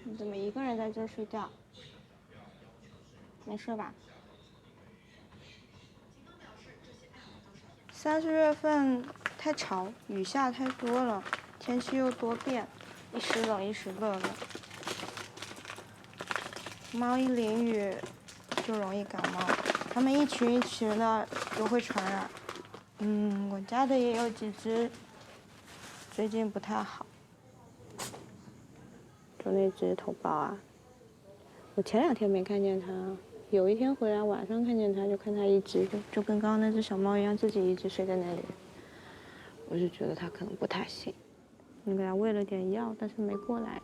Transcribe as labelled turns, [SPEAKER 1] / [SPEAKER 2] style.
[SPEAKER 1] 你怎么一个人在这睡觉？没事吧？30月份太潮，雨下太多了，天气又多变，一时冷一时热的。猫一淋雨就容易感冒，它们一群一群的都会传染。我家的也有几只，最近不太好。就那只头孢啊，我前2天没看见它，有一天回来晚上看见它，就看它一只，就跟刚刚那只小猫一样，自己一直睡在那里。我就觉得它可能不太行，你给它喂了点药，但是没过来。